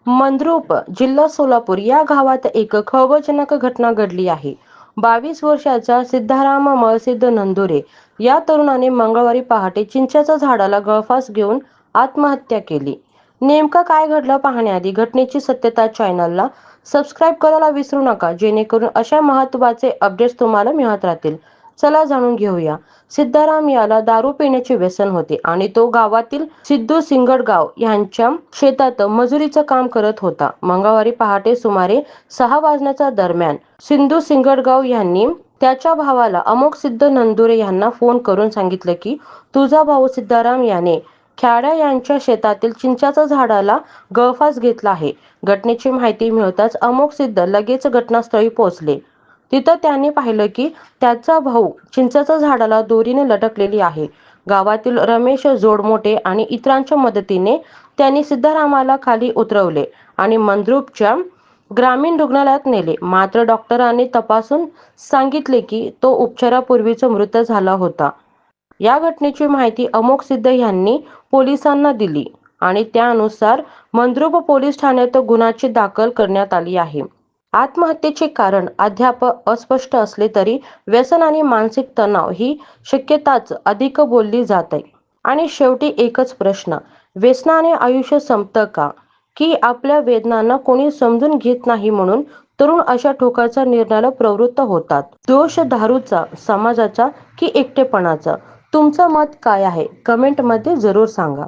मंद्रुप, जिल्हा सोलापूर या गावात एक खळबळजनक घटना घडली आहे. 22 वर्षाचा सिद्धाराम मळसिद्ध नंदुरे या तरुणाने मंगळवारी पहाटे चिंचेच्या झाडाला गळफास घेऊन आत्महत्या केली. नेमकं काय घडलं पाहण्याआधी घटनेची सत्यता चॅनलला सबस्क्राईब करायला विसरू नका, जेणेकरून अशा महत्त्वाचे अपडेट्स तुम्हाला मिळत राहतील. चला जाणून घेऊया. सिद्धाराम याला दारू पिण्याचे व्यसन होते आणि तो गावातील सिद्धू सिंगडगाव यांच्या शेतात मजुरीचं काम करत होता. मंगळवारी पहाटे सुमारे 6 वाजण्याच्या दरम्यान सिद्धू सिंगडगाव यांनी त्याच्या भावाला अमोक सिद्ध नंदुरे यांना फोन करून सांगितलं की तुझा भाऊ सिद्धाराम याने ख्याड्या यांच्या शेतातील चिंचेच्या झाडाला गळफास घेतला आहे. घटनेची माहिती मिळताच अमोक सिद्ध लगेच घटनास्थळी पोहोचले. तिथं त्यांनी पाहिलं की त्याचा भाऊ चिंचेच्या झाडाला दोरीने लटकलेली आहे. गावातील रमेश जोडमोटे आणि इतरांच्या मदतीने त्यांनी सिद्धारामाला खाली उतरवले आणि मंद्रुपच्या ग्रामीण रुग्णालयात नेले. मात्र डॉक्टरांनी तपासून सांगितले की तो उपचारापूर्वीच मृत झाला होता. या घटनेची माहिती अमोक सिद्ध यांनी पोलिसांना दिली आणि त्यानुसार मंद्रुप पोलीस ठाण्यात गुन्ह्याची दाखल करण्यात आली आहे. आत्महत्येचे कारण अद्याप अस्पष्ट असले तरी व्यसन आणि मानसिक तणाव ही शक्यताच अधिक बोलली जाते. आणि शेवटी एकच प्रश्न, व्यसनाने आयुष्य संपतं का? की आपल्या वेदनांना कोणी समजून घेत नाही म्हणून तरुण अशा टोकाच्या निर्णयाला प्रवृत्त होतात? दोष दारूचा, समाजाचा की एकटेपणाचा? तुमचं मत काय आहे? कमेंटमध्ये जरूर सांगा.